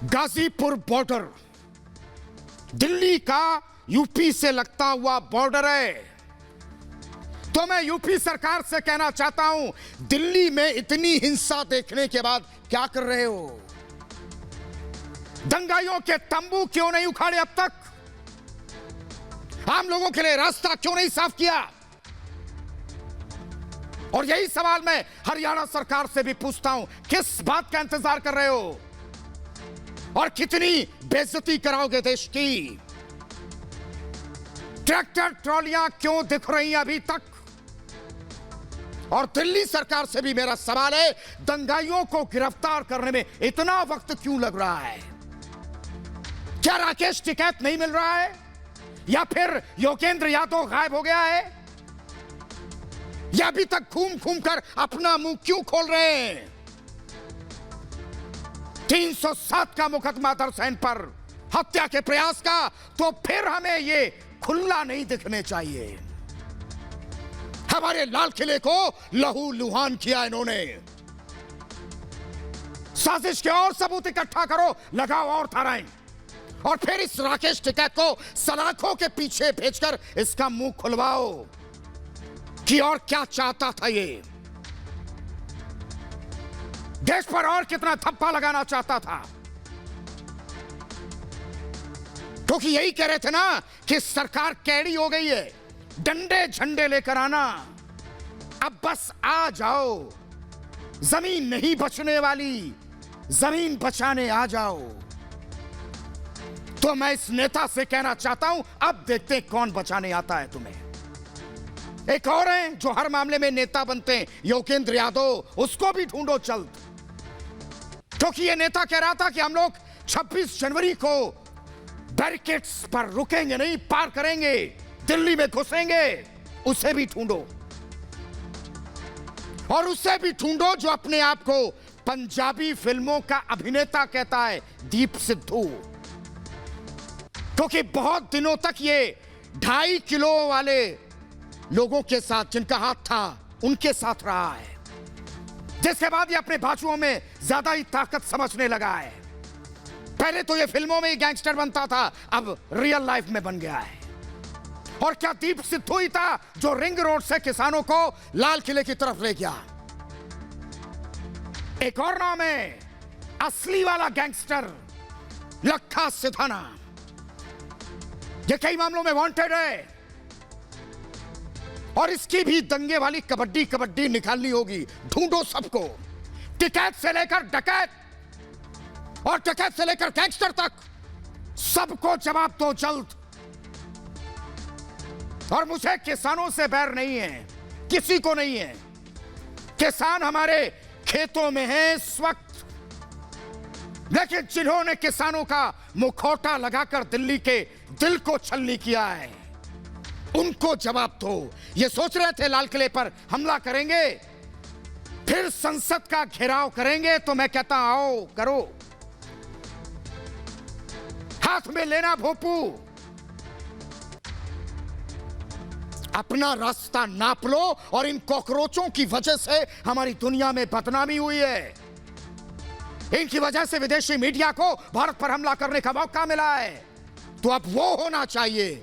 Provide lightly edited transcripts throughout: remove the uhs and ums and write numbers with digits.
Ghazipur border Delhi का UP से लगता हुआ बॉर्डर है। तो मैं यूपी सरकार से कहना चाहता हूं, दिल्ली में इतनी हिंसा देखने के बाद क्या कर रहे हो? दंगाइयों के तंबू क्यों नहीं उखाड़े अब तक? आम लोगों के लिए रास्ता क्यों नहीं साफ किया? और यही सवाल मैं हरियाणा सरकार से भी पूछता हूं, किस बात का इंतजार कर रहे हो और कितनी बेइज्जती कराओगे देश की? ट्रैक्टर ट्रॉलियां क्यों दिख रही हैं अभी तक? और दिल्ली सरकार से भी मेरा सवाल है, दंगाइयों को गिरफ्तार करने में इतना वक्त क्यों लग रहा है? क्या राकेश टिकैत नहीं मिल रहा है, या फिर योगेंद्र यादव गायब हो गया है, या अभी तक घूम घूम कर अपना मुंह क्यों खोल रहे हैं? 307 का मुकदमा दर्ज है इन पर, हत्या के प्रयास का, तो फिर हमें ये खुला नहीं दिखने चाहिए। हमारे लाल किले को लहू लुहान किया इन्होंने। साजिश के और सबूत इकट्ठा करो, लगाओ और धाराएं, और फिर इस राकेश टिकैत को सलाखों के पीछे भेजकर इसका मुंह खुलवाओ कि और क्या चाहता था ये, देश पर और कितना थप्पा लगाना चाहता था। क्योंकि यही कह रहे थे ना कि सरकार कैडी हो गई है, डंडे झंडे लेकर आना, अब बस आ जाओ, जमीन नहीं बचने वाली, जमीन बचाने आ जाओ। तो मैं इस नेता से कहना चाहता हूं, अब देखते हैं कौन बचाने आता है तुम्हें। एक और है जो हर मामले में नेता बनते हैं, योगेंद्र यादव, उसको भी ढूंढो जल्द। क्योंकि ये नेता कह रहा था कि हम लोग 26 जनवरी को बैरिकेड्स पर रुकेंगे नहीं, पार करेंगे, दिल्ली में घुसेंगे। उसे भी ढूंढो, और उसे भी ढूंढो जो अपने आप को पंजाबी फिल्मों का अभिनेता कहता है, दीप सिद्धू। क्योंकि बहुत दिनों तक ये 2.5 किलो वाले लोगों के साथ, जिनका हाथ था, उनके साथ रहा है, जिसके बाद ये अपने बाजुओं में ज्यादा ही ताकत समझने लगा है। पहले तो ये फिल्मों में ही गैंगस्टर बनता था, अब रियल लाइफ में बन गया है। और क्या दीप सिद्धू ही था जो रिंग रोड से किसानों को लाल किले की तरफ ले गया? एक और नाम है असली वाला गैंगस्टर, लखा सिधाना। ये कई मामलों में वांटेड है, और इसकी भी दंगे वाली कबड्डी निकालनी होगी। ढूंढो सबको, टिकैत से लेकर डकैत, और डकैत से लेकर गैंगस्टर तक, सबको जवाब दो जल्द। और मुझे किसानों से बैर नहीं है, किसी को नहीं है। किसान हमारे खेतों में है इस वक्त, लेकिन जिन्होंने किसानों का मुखौटा लगाकर दिल्ली के दिल को छलनी किया है, उनको जवाब दो। ये सोच रहे थे लाल किले पर हमला करेंगे, फिर संसद का घेराव करेंगे, तो मैं कहता आओ करो, हाथ में लेना भोपू, अपना रास्ता नाप लो। और इन कॉकरोचों की वजह से हमारी दुनिया में बदनामी हुई है, इनकी वजह से विदेशी मीडिया को भारत पर हमला करने का मौका मिला है। तो अब वो होना चाहिए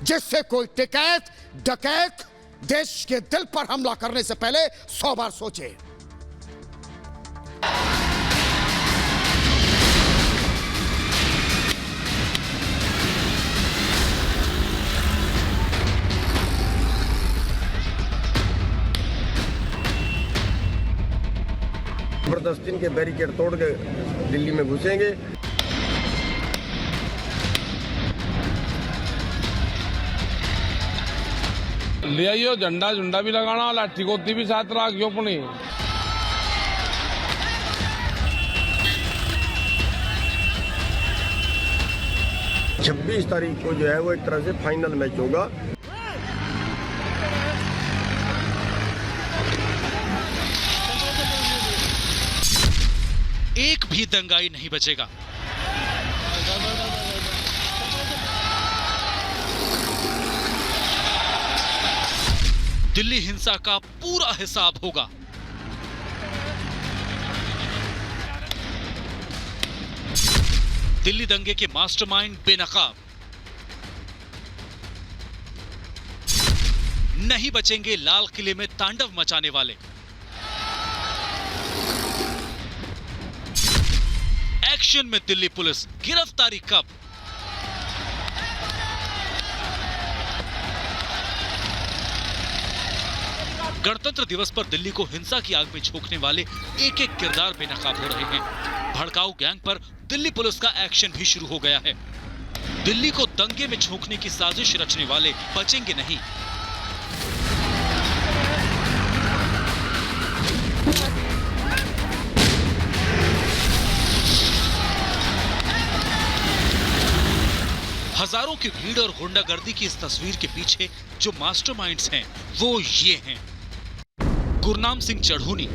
जिससे कोई टिकैत डकैत देश के दिल पर हमला करने से पहले 100 बार सोचे। जबरदस्ती के बैरिकेड तोड़ के दिल्ली में घुसेंगे। ले आइयो झंडा झुंडा भी लगाना, लाठी गोती भी साथ रखियो अपनी। 26 तारीख को जो है वो एक तरह से फाइनल मैच होगा। एक भी दंगाई नहीं बचेगा। दिल्ली हिंसा का पूरा हिसाब होगा। दिल्ली दंगे के मास्टरमाइंड बेनकाब। नहीं बचेंगे लाल किले में तांडव मचाने वाले। एक्शन में दिल्ली पुलिस, गिरफ्तारी कब? गणतंत्र दिवस पर दिल्ली को हिंसा की आग में झोंकने वाले एक एक किरदार बेनकाब हो रहे हैं। भड़काऊ गैंग पर दिल्ली पुलिस का एक्शन भी शुरू हो गया है। दिल्ली को दंगे में झोंकने की साजिश रचने वाले बचेंगे नहीं। हजारों की भीड़ और गुंडागर्दी की इस तस्वीर के पीछे जो मास्टरमाइंड्स हैं, वो ये हैं। गुरनाम सिंह चढ़ूनी,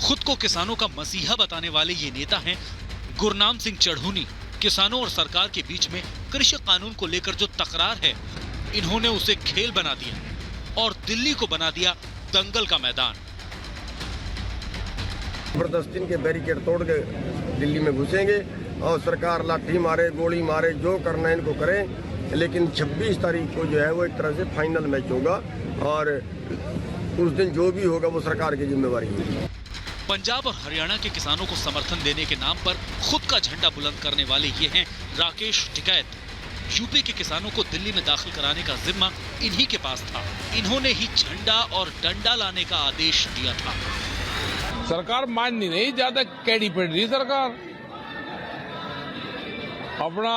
खुद को किसानों का मसीहा बताने वाले ये नेता हैं। गुरनाम सिंह चढ़ूनी किसानों और सरकार के बीच में कृषि कानून को लेकर जो तकरार है, इन्होंने उसे खेल बना दिया और दिल्ली को बना दिया दंगल का मैदान। जबरदस्ती के बैरिकेड तोड़ के दिल्ली में घुसेंगे और सरकार लाठी मारे, गोली मारे, जो करना है इनको करें, लेकिन 26 तारीख को जो है वो एक तरह से फाइनल मैच होगा और उस दिन जो भी होगा वो सरकार की जिम्मेवारी होगी। पंजाब और हरियाणा के किसानों को समर्थन देने के नाम पर खुद का झंडा बुलंद करने वाले ये हैं राकेश टिकैत। यूपी के किसानों को दिल्ली में दाखिल कराने का जिम्मा इन्हीं के पास था। इन्होंने ही झंडा और डंडा लाने का आदेश दिया था। सरकार माननी नहीं, ज्यादा कैडी पड़ रही सरकार। अपना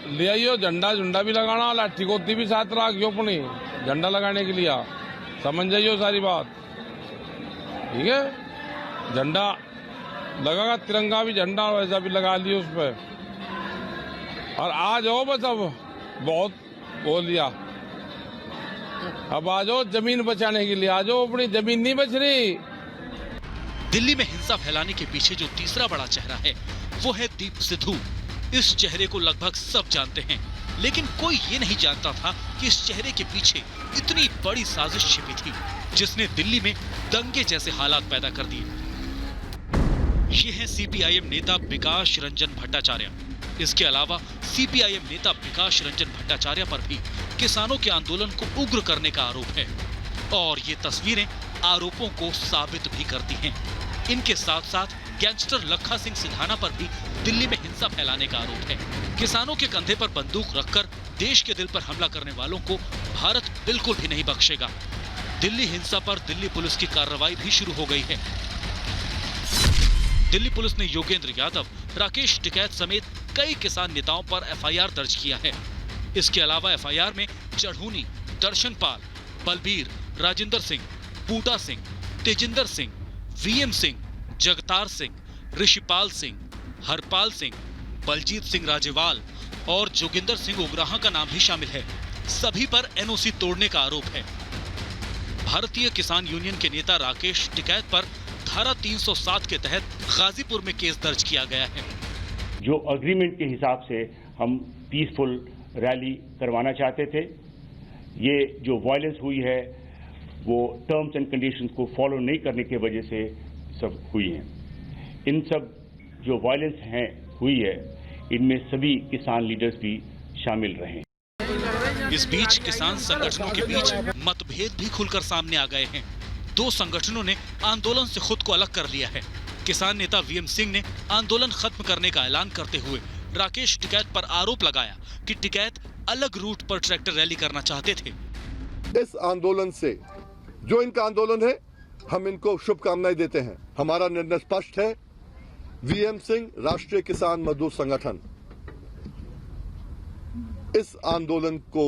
ले आइयो झंडा झुंडा भी लगाना, लाठी गोती भी साथ रखियो अपनी झंडा लगाने के लिए। समझ जाइयो सारी बात, ठीक है। झंडा लगेगा, तिरंगा भी झंडा वैसा भी लगा लियो उस पर। और आ जाओ, बस अब बहुत बोल लिया, अब आ जाओ जमीन बचाने के लिए। आ जाओ, अपनी जमीन नहीं बच रही। दिल्ली में हिंसा फैलाने के पीछे जो तीसरा बड़ा चेहरा है, वो है दीप सिद्धू। इस चेहरे को लगभग सब जानते हैं, लेकिन कोई ये नहीं जानता था कि इस चेहरे के पीछे इतनी बड़ी साजिश छिपी थी, जिसने दिल्ली में दंगे जैसे हालात पैदा कर दिए। ये है सीपीआईएम नेता विकास रंजन भट्टाचार्य। इसके अलावा सीपीआईएम नेता विकास रंजन भट्टाचार्य पर भी किसानों के आंदोलन को उग्र करने का आरोप है, और ये तस्वीरें आरोपों को साबित भी करती हैं। इनके साथ साथ गैंगस्टर लखा सिंह सिधाना पर भी दिल्ली में हिंसा फैलाने का आरोप है। किसानों के कंधे पर बंदूक रखकर देश के दिल पर हमला करने वालों को भारत बिल्कुल भी नहीं बख्शेगा। दिल्ली हिंसा पर दिल्ली पुलिस की कार्रवाई भी शुरू हो गई है। दिल्ली पुलिस ने योगेंद्र यादव, राकेश टिकैत समेत कई किसान नेताओं पर एफआईआर दर्ज किया है। इसके अलावा एफआईआर में चढ़ूनी, दर्शनपाल, बलबीर, राजेंद्र सिंह, बूटा सिंह, तेजिंदर सिंह, वीएम सिंह, जगतार सिंह, ऋषिपाल सिंह, हरपाल सिंह, बलजीत सिंह राजेवाल और जोगिंदर सिंह उग्राहा का नाम भी शामिल है। सभी पर एनओसी तोड़ने का आरोप है। भारतीय किसान यूनियन के नेता राकेश टिकैत पर धारा 307 के तहत गाजीपुर में केस दर्ज किया गया है। जो अग्रीमेंट के हिसाब से हम पीसफुल रैली करवाना चाहते थे, ये जो वायलेंस हुई है वो टर्म्स एंड कंडीशंस को फॉलो नहीं करने की वजह से सब हुई है। इन सब जो वायलेंस हुई है, इनमें सभी किसान लीडर्स भी शामिल रहे। इस बीच किसान संगठनों के बीच मतभेद भी खुलकर सामने आ गए हैं। दो संगठनों ने आंदोलन से खुद को अलग कर लिया है। किसान नेता वीएम सिंह ने आंदोलन खत्म करने का ऐलान करते हुए राकेश टिकैत पर आरोप लगाया कि टिकैत अलग रूट पर ट्रैक्टर रैली करना चाहते थे। इस आंदोलन से जो इनका आंदोलन है, हम इनको शुभकामनाएं देते हैं। हमारा निर्णय स्पष्ट है। वीएम सिंह राष्ट्रीय किसान मजदूर संगठन इस आंदोलन को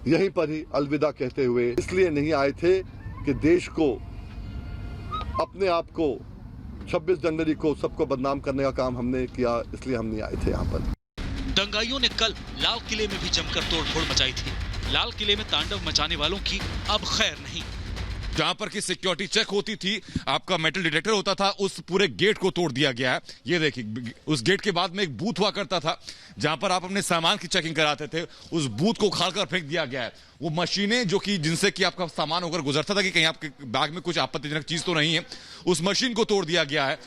यहीं पर ही अलविदा कहते हुए इसलिए नहीं आए थे कि देश को, अपने आप को 26 जनवरी को सबको बदनाम करने का काम हमने किया, इसलिए हम नहीं आए थे यहाँ पर। दंगाइयों ने कल लाल किले में भी जमकर तोड़फोड़ मचाई थी। लाल किले में तांडव मचाने वालों की अब खैर नहीं। जहां पर की सिक्योरिटी चेक होती थी, आपका मेटल डिटेक्टर होता था, उस पूरे गेट को तोड़ दिया गया है। ये देखिए, उस गेट के बाद में एक बूथ हुआ करता था जहां पर आप अपने सामान की चेकिंग कराते थे, उस बूथ को उखाड़कर फेंक दिया गया है। वो मशीनें जो कि जिनसे कि आपका सामान होकर गुजरता था कि कहीं आपके बैग में कुछ आपत्तिजनक चीज तो नहीं है, उस मशीन को तोड़ दिया गया है।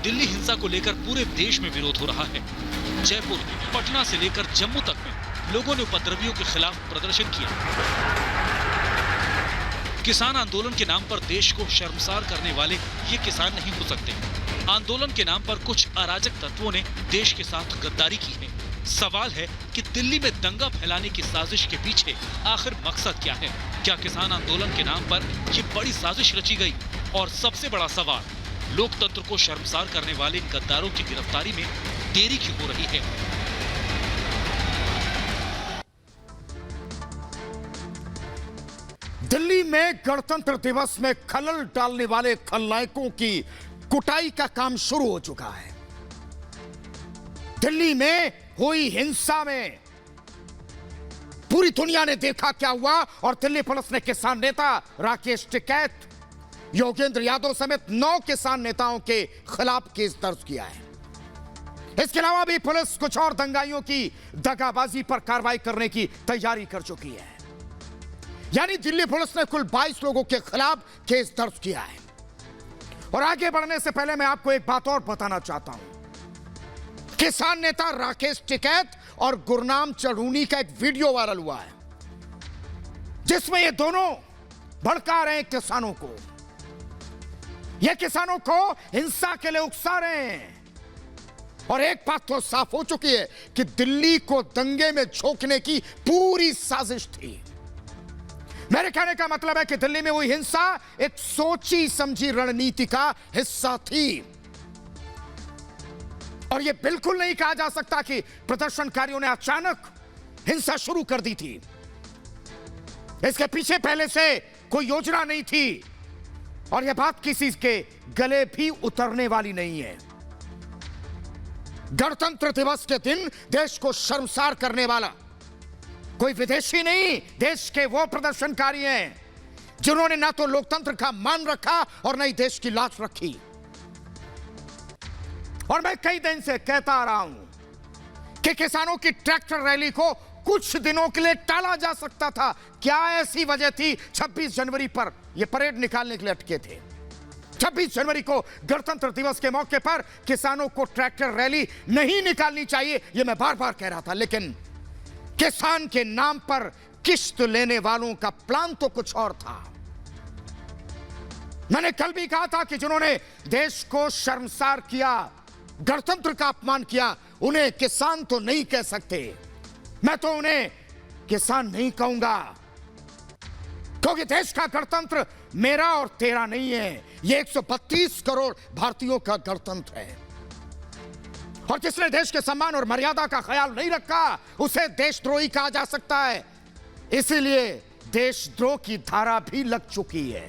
दिल्ली हिंसा को लेकर पूरे देश में विरोध हो रहा है। जयपुर, पटना से लेकर जम्मू तक में लोगों ने उपद्रवियों के खिलाफ प्रदर्शन किया। किसान आंदोलन के नाम पर देश को शर्मसार करने वाले ये किसान नहीं हो सकते। आंदोलन के नाम पर कुछ अराजक तत्वों ने देश के साथ गद्दारी की है। सवाल है कि दिल्ली में दंगा फैलाने की साजिश के पीछे आखिर मकसद क्या है? क्या किसान आंदोलन के नाम पर ये बड़ी साजिश रची गई? और सबसे बड़ा सवाल, लोकतंत्र को शर्मसार करने वाले इन गद्दारों की गिरफ्तारी में देरी क्यों हो रही है? दिल्ली में गणतंत्र दिवस में खलल डालने वाले खलनायकों की कुटाई का काम शुरू हो चुका है। दिल्ली में हुई हिंसा में पूरी दुनिया ने देखा क्या हुआ, और दिल्ली पुलिस ने किसान नेता राकेश टिकैत, योगेंद्र यादव समेत 9 किसान नेताओं के खिलाफ केस दर्ज किया है। इसके अलावा भी पुलिस कुछ और दंगाइयों की दगाबाजी पर कार्रवाई करने की तैयारी कर चुकी है। यानी दिल्ली पुलिस ने कुल 22 लोगों के खिलाफ केस दर्ज किया है। और आगे बढ़ने से पहले मैं आपको एक बात और बताना चाहता हूं। किसान नेता राकेश टिकैत और गुरनाम चढ़ूनी का एक वीडियो वायरल हुआ है, जिसमें ये दोनों भड़का रहे हैं किसानों को। ये किसानों को हिंसा के लिए उकसा रहे हैं। और एक बात तो साफ हो चुकी है कि दिल्ली को दंगे में झोंकने की पूरी साजिश थी। मेरे कहने का मतलब है कि दिल्ली में हुई हिंसा एक सोची समझी रणनीति का हिस्सा थी। और यह बिल्कुल नहीं कहा जा सकता कि प्रदर्शनकारियों ने अचानक हिंसा शुरू कर दी थी। इसके पीछे पहले से कोई योजना नहीं थी, और यह बात किसी के गले भी उतरने वाली नहीं है। गणतंत्र दिवस के दिन देश को शर्मसार करने वाला कोई विदेशी नहीं, देश के वो प्रदर्शनकारी हैं जिन्होंने ना तो लोकतंत्र का मान रखा और ना ही देश की लाज रखी। और मैं कई दिन से कहता आ रहा हूं कि किसानों की ट्रैक्टर रैली को कुछ दिनों के लिए टाला जा सकता था। क्या ऐसी वजह थी 26 जनवरी पर यह परेड निकालने के लिए अटके थे? 26 जनवरी को गणतंत्र दिवस के मौके पर किसानों को ट्रैक्टर रैली नहीं निकालनी चाहिए, यह मैं बार बार कह रहा था। लेकिन किसान के नाम पर किश्त लेने वालों का प्लान तो कुछ और था। मैंने कल भी कहा था कि जिन्होंने देश को शर्मसार किया, गणतंत्र का अपमान किया, उन्हें किसान तो नहीं कह सकते। मैं तो उन्हें किसान नहीं कहूंगा, क्योंकि देश का गणतंत्र मेरा और तेरा नहीं है। यह 132 करोड़ भारतीयों का गणतंत्र है। और जिसने देश के सम्मान और मर्यादा का ख्याल नहीं रखा, उसे देशद्रोही कहा जा सकता है। इसीलिए देशद्रोह की धारा भी लग चुकी है।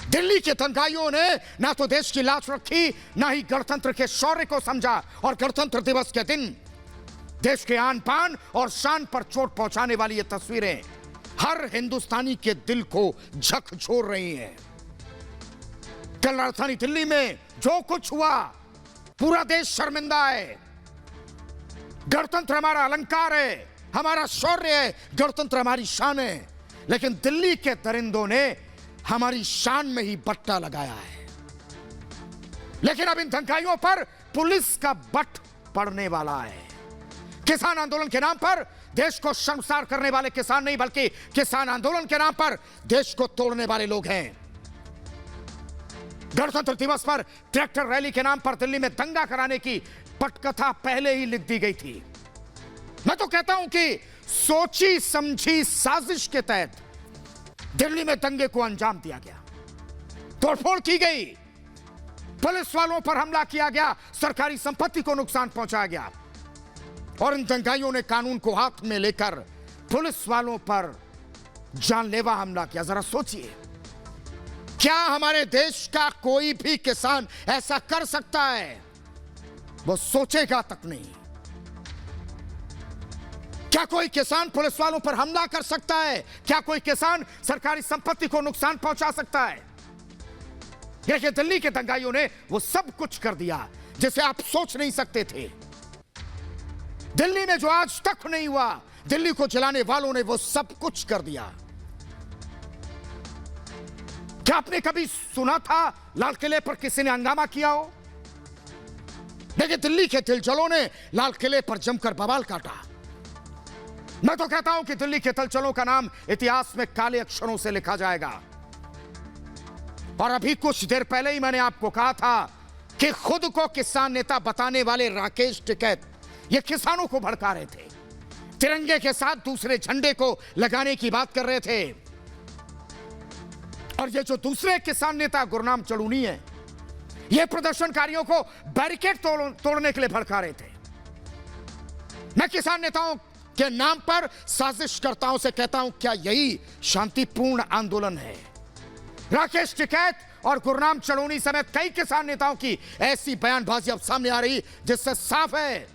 दिल्ली के दंगाइयों ने ना तो देश की लाज रखी, ना ही गणतंत्र के शौर्य को समझा। और गणतंत्र दिवस के दिन देश के आन बान और शान पर चोट पहुंचाने वाली ये तस्वीरें हर हिंदुस्तानी के दिल को झकझोर रही हैं। कल राजधानी दिल्ली में जो कुछ हुआ, पूरा देश शर्मिंदा है। गणतंत्र हमारा अलंकार है, हमारा शौर्य है, गणतंत्र हमारी शान है। लेकिन दिल्ली के दरिंदों ने हमारी शान में ही बट्टा लगाया है। लेकिन अब इन दंगाइयों पर पुलिस का बट पड़ने वाला है। किसान आंदोलन के नाम पर देश को शर्मसार करने वाले किसान नहीं, बल्कि किसान आंदोलन के नाम पर देश को तोड़ने वाले लोग हैं। गणतंत्र दिवस पर ट्रैक्टर रैली के नाम पर दिल्ली में दंगा कराने की पटकथा पहले ही लिख दी गई थी। मैं तो कहता हूं कि सोची समझी साजिश के तहत दिल्ली में दंगे को अंजाम दिया गया, तोड़फोड़ की गई, पुलिस वालों पर हमला किया गया, सरकारी संपत्ति को नुकसान पहुंचाया गया। और इन दंगाइयों ने कानून को हाथ में लेकर पुलिस वालों पर जानलेवा हमला किया। जरा सोचिए, क्या हमारे देश का कोई भी किसान ऐसा कर सकता है? वो सोचेगा तक नहीं। क्या कोई किसान पुलिस वालों पर हमला कर सकता है? क्या कोई किसान सरकारी संपत्ति को नुकसान पहुंचा सकता है? देखिए, दिल्ली के दंगाइयों ने वो सब कुछ कर दिया जिसे आप सोच नहीं सकते थे। दिल्ली में जो आज तक नहीं हुआ, दिल्ली को जलाने वालों ने वो सब कुछ कर दिया। क्या आपने कभी सुना था लाल किले पर किसी ने हंगामा किया हो? देखिए, दिल्ली के दिलजलों ने लाल किले पर जमकर बवाल काटा। मैं तो कहता हूं कि दिल्ली के दिलजलों का नाम इतिहास में काले अक्षरों से लिखा जाएगा। और अभी कुछ देर पहले ही मैंने आपको कहा था कि खुद को किसान नेता बताने वाले राकेश टिकैत ये किसानों को भड़का रहे थे, तिरंगे के साथ दूसरे झंडे को लगाने की बात कर रहे थे। और ये जो दूसरे किसान नेता गुरनाम चड़ूनी है, ये प्रदर्शनकारियों को बैरिकेड तोड़ने के लिए भड़का रहे थे। मैं किसान नेताओं के नाम पर साजिशकर्ताओं से कहता हूं, क्या यही शांतिपूर्ण आंदोलन है? राकेश टिकैत और गुरनाम चड़ूनी समेत कई किसान नेताओं की ऐसी बयानबाजी अब सामने आ रही जिससे साफ है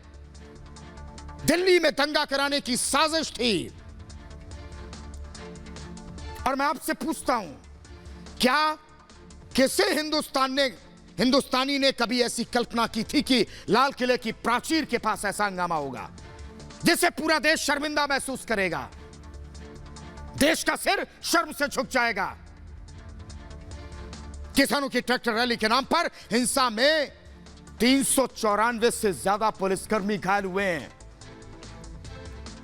दिल्ली में दंगा कराने की साजिश थी। और मैं आपसे पूछता हूं, क्या किसी हिंदुस्तानी ने कभी ऐसी कल्पना की थी कि लाल किले की प्राचीर के पास ऐसा हंगामा होगा जिससे पूरा देश शर्मिंदा महसूस करेगा? देश का सिर शर्म से झुक जाएगा। किसानों की ट्रैक्टर रैली के नाम पर हिंसा में 394 से ज्यादा पुलिसकर्मी घायल हुए हैं।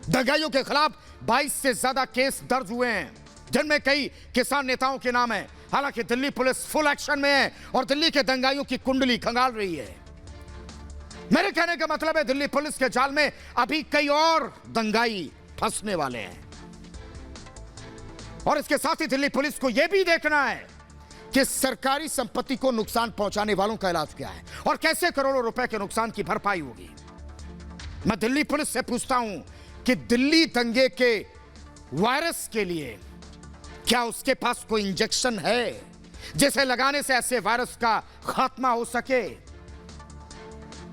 दंगाइयों के खिलाफ 22 से ज्यादा केस दर्ज हुए हैं, जिनमें कई किसान नेताओं के नाम है। हालांकि दिल्ली पुलिस फुल एक्शन में है और दिल्ली के दंगाइयों की कुंडली खंगाल रही है। मेरे कहने का मतलब है, दिल्ली पुलिस के जाल में अभी कई और दंगाई फंसने वाले हैं। और इसके साथ ही दिल्ली पुलिस को यह भी देखना है कि सरकारी संपत्ति को नुकसान पहुंचाने वालों का इलाज क्या है और कैसे करोड़ों रुपए के नुकसान की भरपाई होगी। मैं दिल्ली पुलिस से पूछता हूं कि दिल्ली दंगे के वायरस के लिए क्या उसके पास कोई इंजेक्शन है जिसे लगाने से ऐसे वायरस का खात्मा हो सके?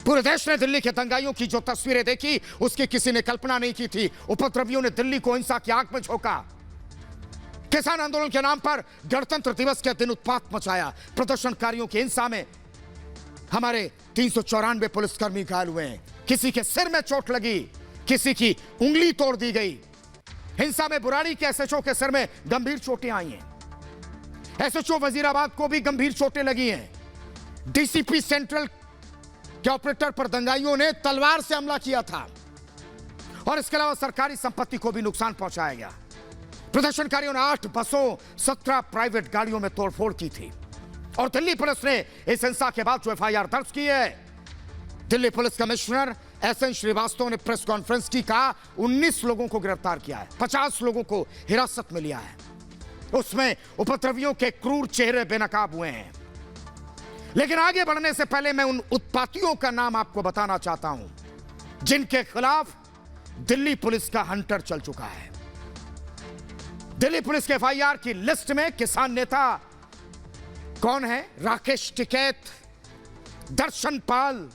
पूरे देश ने दिल्ली के दंगाइयों की जो तस्वीरें देखी, उसकी किसी ने कल्पना नहीं की थी। उपद्रवियों ने दिल्ली को हिंसा की आग में झोंका, किसान आंदोलन के नाम पर गणतंत्र दिवस के दिन उत्पात मचाया। प्रदर्शनकारियों की हिंसा में हमारे 394 पुलिसकर्मी घायल हुए हैं। किसी के सिर में चोट लगी, किसी की उंगली तोड़ दी गई। हिंसा में बुराड़ी के एसएचओ के सिर में गंभीर चोटें आई हैं। एसएचओ वजीराबाद को भी गंभीर चोटें लगी हैं। डीसीपी सेंट्रल के ऑपरेटर पर दंगाइयों ने तलवार से हमला किया था और इसके अलावा सरकारी संपत्ति को भी नुकसान पहुंचाया गया। प्रदर्शनकारियों ने 8 बसों 17 प्राइवेट गाड़ियों में तोड़फोड़ की थी। और दिल्ली पुलिस ने इस हिंसा के बाद जो एफआईआर दर्ज की है, Delhi police commissioner SN Srivastava ने प्रेस कॉन्फ्रेंस की, कहा 19 लोगों को गिरफ्तार किया है, 50 लोगों को हिरासत में लिया है। उसमें उपद्रवियों के क्रूर चेहरे बेनकाब हुए हैं। लेकिन आगे बढ़ने से पहले मैं उन उत्पातियों का नाम आपको बताना चाहता हूं जिनके खिलाफ दिल्ली पुलिस का हंटर चल चुका है। दिल्ली पुलिस के एफआईआर की लिस्ट में किसान नेता कौन है? राकेश टिकैत, दर्शन पाल,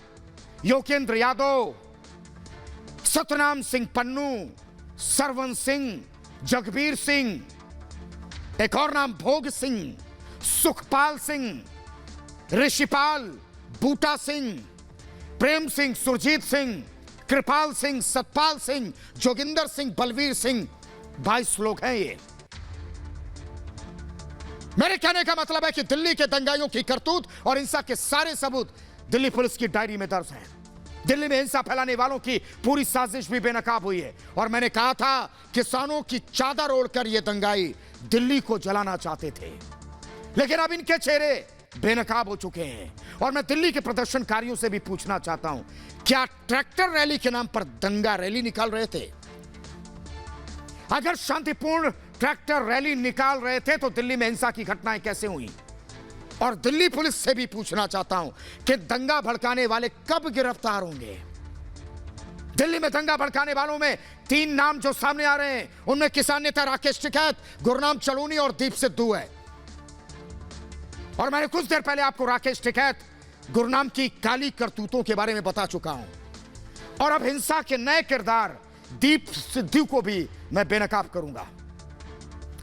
योगेंद्र यादव, सतनाम सिंह पन्नू, सरवन सिंह, जगबीर सिंह, एक और नाम भोग सिंह, सुखपाल सिंह, ऋषिपाल, बूटा सिंह, प्रेम सिंह, सुरजीत सिंह, कृपाल सिंह, सतपाल सिंह, जोगिंदर सिंह, बलवीर सिंह, 22 लोग हैं ये। मेरे कहने का मतलब है कि दिल्ली के दंगाइयों की करतूत और हिंसा के सारे सबूत दिल्ली पुलिस की डायरी में दर्ज हैं। दिल्ली में हिंसा फैलाने वालों की पूरी साजिश भी बेनकाब हुई है। और मैंने कहा था, किसानों की चादर ओढ़कर ये दंगाई दिल्ली को जलाना चाहते थे, लेकिन अब इनके चेहरे बेनकाब हो चुके हैं। और मैं दिल्ली के प्रदर्शनकारियों से भी पूछना चाहता हूं, क्या ट्रैक्टर रैली के नाम पर दंगा रैली निकाल रहे थे? अगर शांतिपूर्ण ट्रैक्टर रैली निकाल रहे थे तो दिल्ली में हिंसा की घटनाएं कैसे हुई? और दिल्ली पुलिस से भी पूछना चाहता हूं कि दंगा भड़काने वाले कब गिरफ्तार होंगे? दिल्ली में दंगा भड़काने वालों में 3 नाम जो सामने आ रहे हैं, उनमें किसान नेता राकेश टिकैत, गुरनाम चड़ूनी और दीप सिद्धू है। और मैंने कुछ देर पहले आपको राकेश टिकैत, गुरनाम की काली करतूतों के बारे में बता चुका हूं। और अब हिंसा के नए किरदार दीप सिद्धू को भी मैं बेनकाब करूंगा।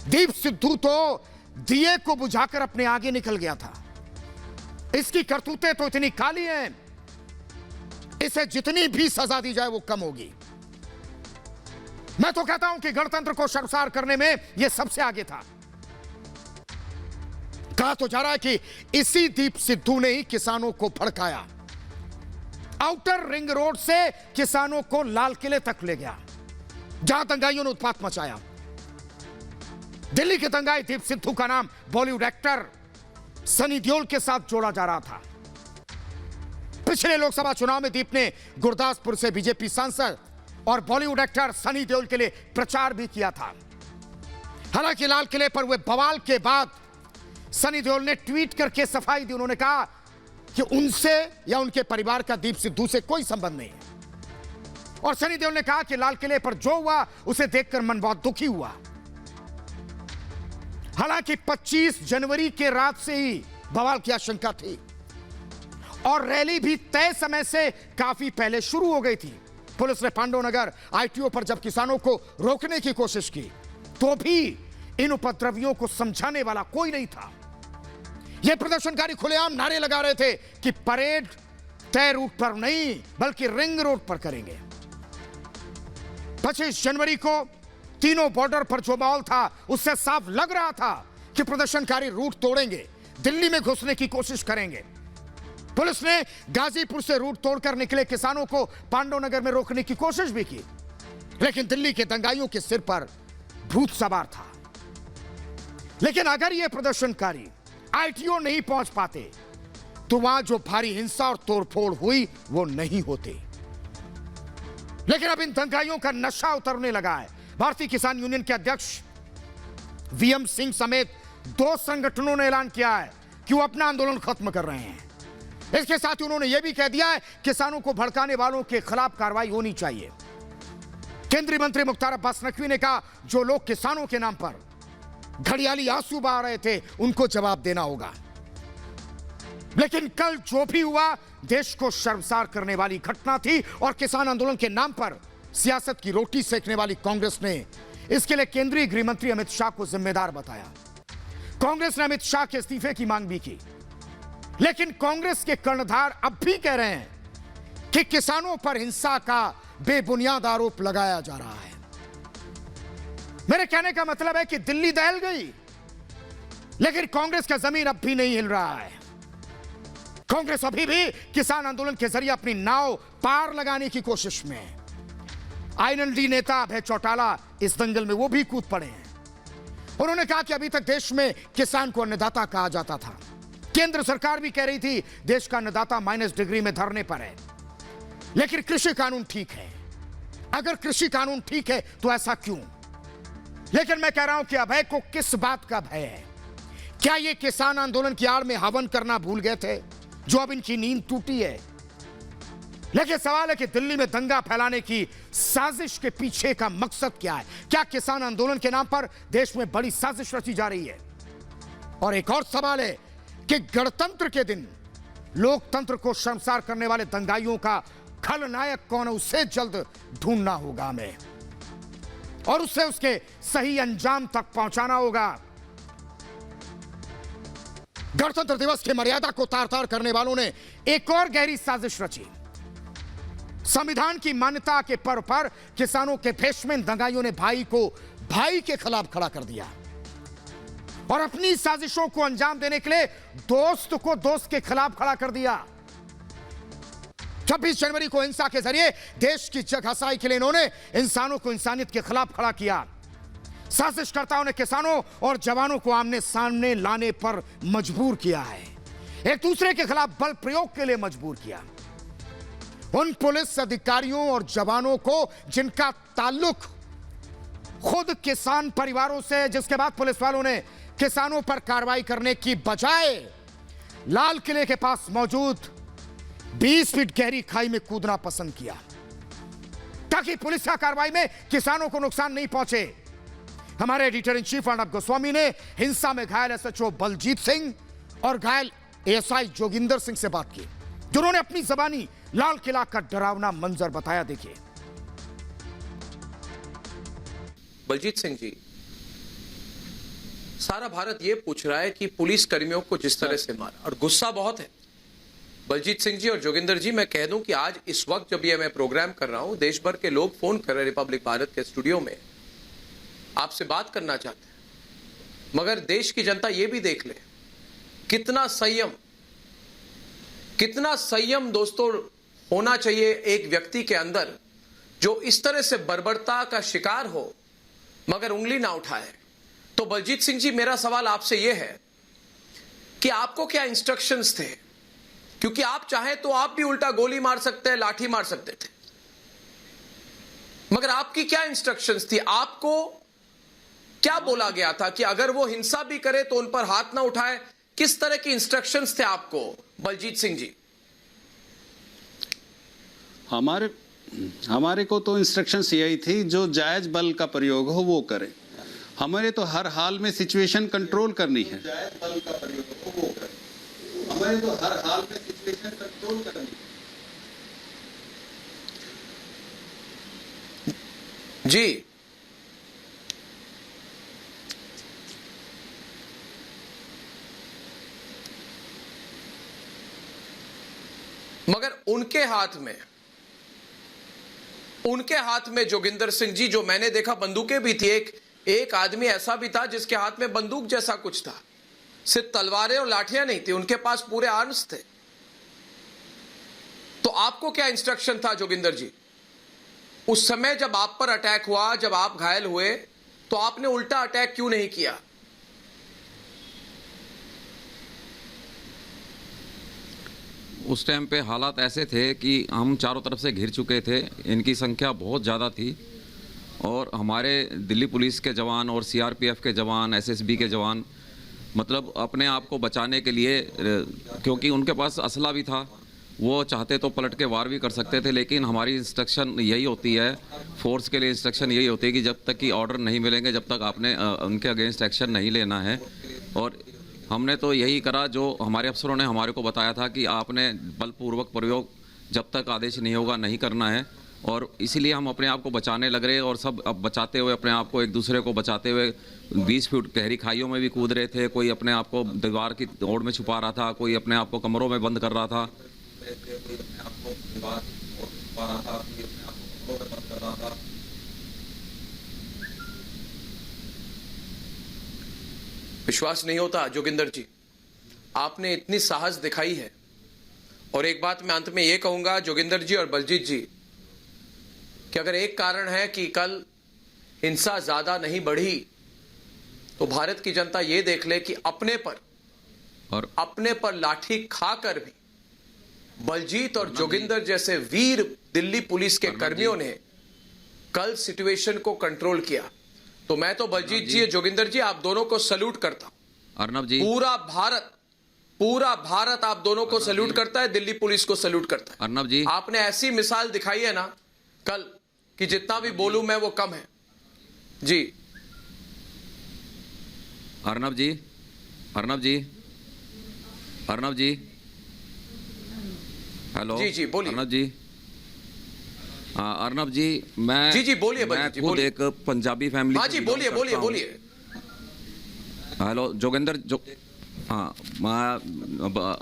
दीप सिद्धू तो दिए को बुझाकर अपने आगे निकल गया था। इसकी करतूतें तो इतनी काली हैं, इसे जितनी भी सजा दी जाए वो कम होगी। मैं तो कहता हूं कि गणतंत्र को शर्मसार करने में यह सबसे आगे था। कहा तो जा रहा है कि इसी दीप सिद्धू ने ही किसानों को भड़काया, आउटर रिंग रोड से किसानों को लाल किले तक ले गया, जहां दंगाइयों ने उत्पात मचाया। दिल्ली के दंगाई दीप सिद्धू का नाम बॉलीवुड एक्टर सनी देओल के साथ जोड़ा जा रहा था। पिछले लोकसभा चुनाव में दीप ने गुरदासपुर से बीजेपी सांसद और बॉलीवुड एक्टर सनी देओल के लिए प्रचार भी किया था। हालांकि लाल किले पर हुए बवाल के बाद सनी देओल ने ट्वीट करके सफाई दी। उन्होंने कहा कि उनसे या उनके परिवार का दीप सिद्धू से कोई संबंध नहीं है। और सनी देओल ने कहा कि लाल किले पर जो हुआ उसे देखकर मन बहुत दुखी हुआ। हालांकि 25 जनवरी के रात से ही बवाल की आशंका थी और रैली भी तय समय से काफी पहले शुरू हो गई थी। पुलिस ने पांडवनगर आईटीओ पर जब किसानों को रोकने की कोशिश की तो भी इन उपद्रवियों को समझाने वाला कोई नहीं था। ये प्रदर्शनकारी खुलेआम नारे लगा रहे थे कि परेड तय रूट पर नहीं बल्कि रिंग रोड पर करेंगे। 25 जनवरी को तीनों बॉर्डर पर जो माहौल था उससे साफ लग रहा था कि प्रदर्शनकारी रूट तोड़ेंगे, दिल्ली में घुसने की कोशिश करेंगे। पुलिस ने गाजीपुर से रूट तोड़कर निकले किसानों को पांडवनगर में रोकने की कोशिश भी की, लेकिन दिल्ली के दंगाइयों के सिर पर भूत सवार था। लेकिन अगर ये प्रदर्शनकारी आईटीओ नहीं पहुंच पाते तो वहां जो भारी हिंसा और तोड़फोड़ हुई वो नहीं होती। लेकिन अब इन दंगाइयों का नशा उतरने लगा है। भारतीय किसान यूनियन के अध्यक्ष वीएम सिंह समेत 2 संगठनों ने ऐलान किया है कि वो अपना आंदोलन खत्म कर रहे हैं। इसके साथ ही उन्होंने यह भी कह दिया है किसानों को भड़काने वालों के खिलाफ कार्रवाई होनी चाहिए। केंद्रीय मंत्री मुख्तार अब्बास नकवी ने कहा जो लोग किसानों के नाम पर घड़ियाली आंसू बहा रहे थे उनको जवाब देना होगा। लेकिन कल जो भी हुआ देश को शर्मसार करने वाली घटना थी और किसान आंदोलन के नाम पर सियासत की रोटी सेकने वाली कांग्रेस ने इसके लिए केंद्रीय गृह मंत्री अमित शाह को जिम्मेदार बताया। कांग्रेस ने अमित शाह के इस्तीफे की मांग भी की, लेकिन कांग्रेस के कर्णधार अब भी कह रहे हैं कि किसानों पर हिंसा का बेबुनियाद आरोप लगाया जा रहा है। मेरे कहने का मतलब है कि दिल्ली दहल गई, लेकिन कांग्रेस का जमीन अब भी नहीं हिल रहा है। कांग्रेस अभी भी किसान आंदोलन के जरिए अपनी नाव पार लगाने की कोशिश में है। आईएनएलडी नेता अभय चौटाला इस दंगल में वो भी कूद पड़े हैं। उन्होंने कहा कि अभी तक देश में किसान को अन्नदाता कहा जाता था। केंद्र सरकार भी कह रही थी देश का अन्नदाता माइनस डिग्री में धरने पर है, लेकिन कृषि कानून ठीक है। अगर कृषि कानून ठीक है तो ऐसा क्यों? लेकिन मैं कह रहा हूं कि अभय को किस बात का भय है? क्या ये किसान आंदोलन की आड़ में हवन करना भूल गए थे जो अब इनकी नींद टूटी है? लेकिन सवाल है कि दिल्ली में दंगा फैलाने की साजिश के पीछे का मकसद क्या है? क्या किसान आंदोलन के नाम पर देश में बड़ी साजिश रची जा रही है? और एक और सवाल है कि गणतंत्र के दिन लोकतंत्र को शर्मसार करने वाले दंगाइयों का खलनायक कौन है, उसे जल्द ढूंढना होगा हमें और उससे उसके सही अंजाम तक पहुंचाना होगा। गणतंत्र दिवस की मर्यादा को तार तार करने वालों ने एक और गहरी साजिश रची। संविधान की मान्यता के पर्व पर किसानों के भेष में दंगाइयों ने भाई को भाई के खिलाफ खड़ा कर दिया और अपनी साजिशों को अंजाम देने के लिए दोस्त को दोस्त के खिलाफ खड़ा कर दिया। 26 जनवरी को हिंसा के जरिए देश की जगहसाई के लिए इन्होंने इंसानों को इंसानियत के खिलाफ खड़ा किया। साजिशकर्ताओं ने किसानों और जवानों को आमने सामने लाने पर मजबूर किया है, एक दूसरे के खिलाफ बल प्रयोग के लिए मजबूर किया। उन पुलिस अधिकारियों और जवानों को जिनका ताल्लुक खुद किसान परिवारों से, जिसके बाद पुलिस वालों ने किसानों पर कार्रवाई करने की बजाय लाल किले के पास मौजूद 20 फीट गहरी खाई में कूदना पसंद किया ताकि पुलिस की कार्रवाई में किसानों को नुकसान नहीं पहुंचे। हमारे editor in chief Arnab Goswami ने हिंसा में घायल एसएचओ बलजीत सिंह और घायल एएसआई जोगिंदर सिंह से बात की, जिन्होंने अपनी जबानी लाल किला का डरावना मंजर बताया। देखिए। बलजीत सिंह जी, सारा भारत ये पूछ रहा है कि पुलिस कर्मियों को जिस तरह से मारा, और गुस्सा बहुत है। बलजीत सिंह जी और जोगिंदर जी, मैं कह दूं कि आज इस वक्त जब ये मैं प्रोग्राम कर रहा हूं, देश भर के लोग फोन कर रहे हैं रिपब्लिक भारत के स्टूडियो में, आपसे बात करना चाहते हैं। मगर देश की जनता ये भी देख ले कितना संयम दोस्तों होना चाहिए एक व्यक्ति के अंदर जो इस तरह से बर्बरता का शिकार हो मगर उंगली ना उठाए। तो बलजीत सिंह जी, मेरा सवाल आपसे यह है कि आपको क्या इंस्ट्रक्शंस थे? क्योंकि आप चाहे तो आप भी उल्टा गोली मार सकते हैं, लाठी मार सकते थे, मगर आपकी क्या इंस्ट्रक्शंस थी? आपको क्या बोला गया था कि अगर वो हिंसा भी करे तो उन पर हाथ ना उठाए? किस तरह की इंस्ट्रक्शंस थे आपको बलजीत सिंह जी? हमारे को तो इंस्ट्रक्शंस यही थी, जो जायज बल का प्रयोग हो वो करें। हमारे तो हर हाल में सिचुएशन कंट्रोल करनी है। जायज बल का प्रयोग हो वो करें। हमारे तो हर हाल में सिचुएशन कंट्रोल करनी है। जी, मगर उनके हाथ में जोगिंदर सिंह जी, जो मैंने देखा बंदूकें भी थी, एक आदमी ऐसा भी था जिसके हाथ में बंदूक जैसा कुछ था, सिर्फ तलवारें और लाठियां नहीं थी, उनके पास पूरे आर्म्स थे। तो आपको क्या इंस्ट्रक्शन था जोगिंदर जी उस समय जब आप पर अटैक हुआ, जब आप घायल हुए, तो आपने उल्टा अटैक क्यों नहीं किया? उस टाइम पे हालात ऐसे थे कि हम चारों तरफ से घिर चुके थे, इनकी संख्या बहुत ज़्यादा थी, और हमारे दिल्ली पुलिस के जवान और सीआरपीएफ के जवान, एसएसबी के जवान, मतलब अपने आप को बचाने के लिए, क्योंकि उनके पास असला भी था, वो चाहते तो पलट के वार भी कर सकते थे, लेकिन हमारी इंस्ट्रक्शन यही होती है, फोर्स के लिए इंस्ट्रक्शन यही होती है कि जब तक कि ऑर्डर नहीं मिलेंगे, जब तक आपने उनके अगेंस्ट एक्शन नहीं लेना है। और हमने तो यही करा जो हमारे अफसरों ने हमारे को बताया था कि आपने बलपूर्वक प्रयोग जब तक आदेश नहीं होगा नहीं करना है, और इसीलिए हम अपने आप को बचाने लग रहे, और सब अब बचाते हुए अपने आप को, एक दूसरे को बचाते हुए 20 फीट गहरी खाइयों में भी कूद रहे थे। कोई अपने आप को दीवार की ओर में छुपा रहा था, कोई अपने आप को कमरों में बंद कर रहा था। विश्वास नहीं होता जोगिंदर जी, आपने इतनी साहस दिखाई है। और एक बात मैं अंत में यह कहूंगा जोगिंदर जी और बलजीत जी, कि अगर एक कारण है कि कल हिंसा ज्यादा नहीं बढ़ी, तो भारत की जनता यह देख ले कि अपने पर लाठी खाकर भी बलजीत और जोगिंदर जैसे वीर दिल्ली पुलिस के कर्मियों ने कल सिचुएशन को कंट्रोल किया। तो मैं तो बलजीत जी, जोगिंदर जी, आप दोनों को सैल्यूट करता हूं। अर्नब जी, पूरा भारत आप दोनों को सैल्यूट करता है, दिल्ली पुलिस को सैल्यूट करता है। अर्नब जी, आपने ऐसी मिसाल दिखाई है ना कल, कि जितना भी बोलूं मैं वो कम है। जी अर्नब जी, हेलो। जी बोलिए। अर्नब जी, अर्नब जी, जी बोलिए। मैं खुद एक पंजाबी फैमिली। हाँ जी, बोलिए। हेलो जोगिंदर,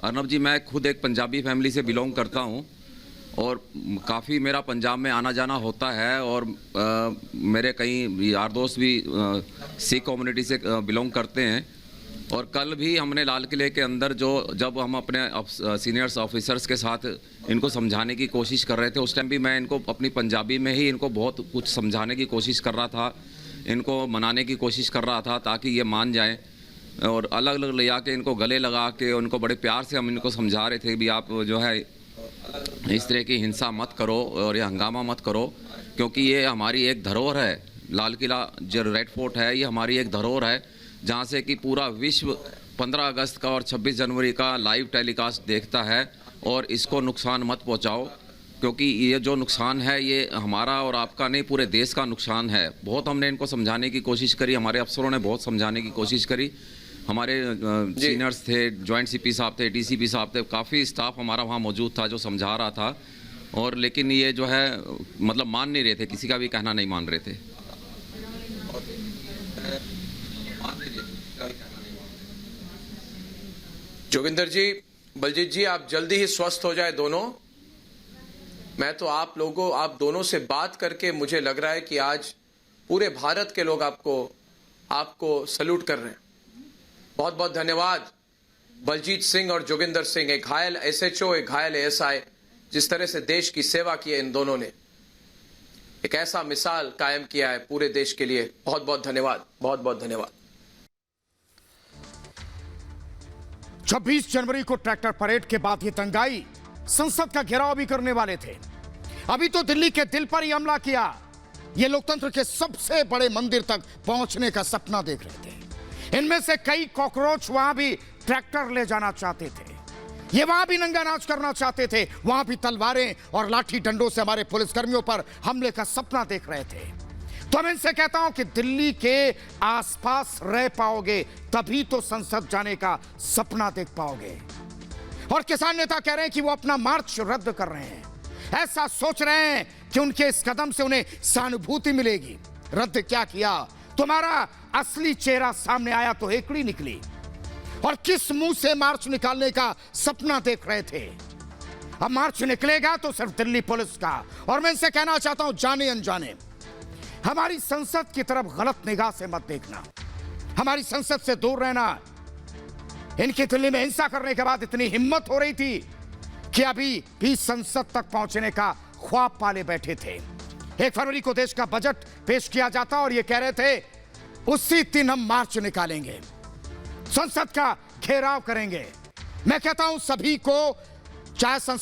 अर्नब जी, मैं खुद एक पंजाबी फैमिली से बिलोंग करता हूँ, और काफ़ी मेरा पंजाब में आना जाना होता है, और मेरे कई यार दोस्त भी सिख कम्युनिटी से बिलोंग करते हैं। और कल भी हमने लाल किले के अंदर जब हम अपने सीनियर्स ऑफिसर्स के साथ इनको समझाने की कोशिश कर रहे थे, उस टाइम भी मैं इनको अपनी पंजाबी में ही इनको बहुत कुछ समझाने की कोशिश कर रहा था, इनको मनाने की कोशिश कर रहा था ताकि ये मान जाएं। और अलग अलग ले आके इनको गले लगा के उनको बड़े प्यार से हम इनको समझा रहे थे भी आप जो है इस तरह की हिंसा मत करो और ये हंगामा मत करो, क्योंकि ये हमारी एक धरोहर है। लाल किला जो रेड फोर्ट है, ये हमारी एक धरोहर है, जहाँ से कि पूरा विश्व 15 अगस्त का और 26 जनवरी का लाइव टेलीकास्ट देखता है। और इसको नुकसान मत पहुँचाओ, क्योंकि ये जो नुकसान है ये हमारा और आपका नहीं, पूरे देश का नुकसान है। बहुत हमने इनको समझाने की कोशिश करी, हमारे अफसरों ने बहुत समझाने की कोशिश करी, हमारे सीनियर्स थे, जॉइंट सीपी साहब थे, डीसीपी साहब थे, काफ़ी स्टाफ हमारा वहाँ मौजूद था जो समझा रहा था। और लेकिन ये जो है मतलब मान नहीं रहे थे, किसी का भी कहना नहीं मान रहे थे। जोगिंदर जी, बलजीत जी, आप जल्दी ही स्वस्थ हो जाए दोनों। मैं तो आप दोनों से बात करके मुझे लग रहा है कि आज पूरे भारत के लोग आपको सल्यूट कर रहे हैं। बहुत बहुत धन्यवाद बलजीत सिंह और जोगिंदर सिंह, एक घायल एसएचओ, एक घायल एएसआई, जिस तरह से देश की सेवा की है इन दोनों ने, एक ऐसा मिसाल कायम किया है पूरे देश के लिए। बहुत बहुत धन्यवाद, बहुत बहुत धन्यवाद। 26 जनवरी को ट्रैक्टर परेड के बाद ये दंगाई संसद का घेराव भी करने वाले थे। अभी तो दिल्ली के दिल पर ही हमला किया। ये लोकतंत्र के सबसे बड़े मंदिर तक पहुंचने का सपना देख रहे थे। इनमें से कई कॉकरोच वहां भी ट्रैक्टर ले जाना चाहते थे। ये वहां भी नंगा नाच करना चाहते थे। वहां भी तलवारें और लाठी डंडों से हमारे पुलिसकर्मियों पर हमले का सपना देख रहे थे। तो मैं इनसे कहता हूं कि दिल्ली के आसपास रह पाओगे तभी तो संसद जाने का सपना देख पाओगे। और किसान नेता कह रहे हैं कि वो अपना मार्च रद्द कर रहे हैं। ऐसा सोच रहे हैं कि उनके इस कदम से उन्हें सहानुभूति मिलेगी। रद्द क्या किया? तुम्हारा असली चेहरा सामने आया तो हेकड़ी निकली। और किस मुंह से मार्च निकालने का सपना देख रहे थे? अब मार्च निकलेगा तो सिर्फ दिल्ली पुलिस का। और मैं इनसे कहना चाहता हूं, जाने अनजाने हमारी संसद की तरफ गलत निगाह से मत देखना। हमारी संसद से दूर रहना। इनकी दिल्ली में हिंसा करने के बाद इतनी हिम्मत हो रही थी कि अभी भी संसद तक पहुंचने का ख्वाब पाले बैठे थे। 1 फरवरी को देश का बजट पेश किया जाता और ये कह रहे थे उसी दिन हम मार्च निकालेंगे, संसद का घेराव करेंगे। मैं कहता हूं सभी को, चाहे संसद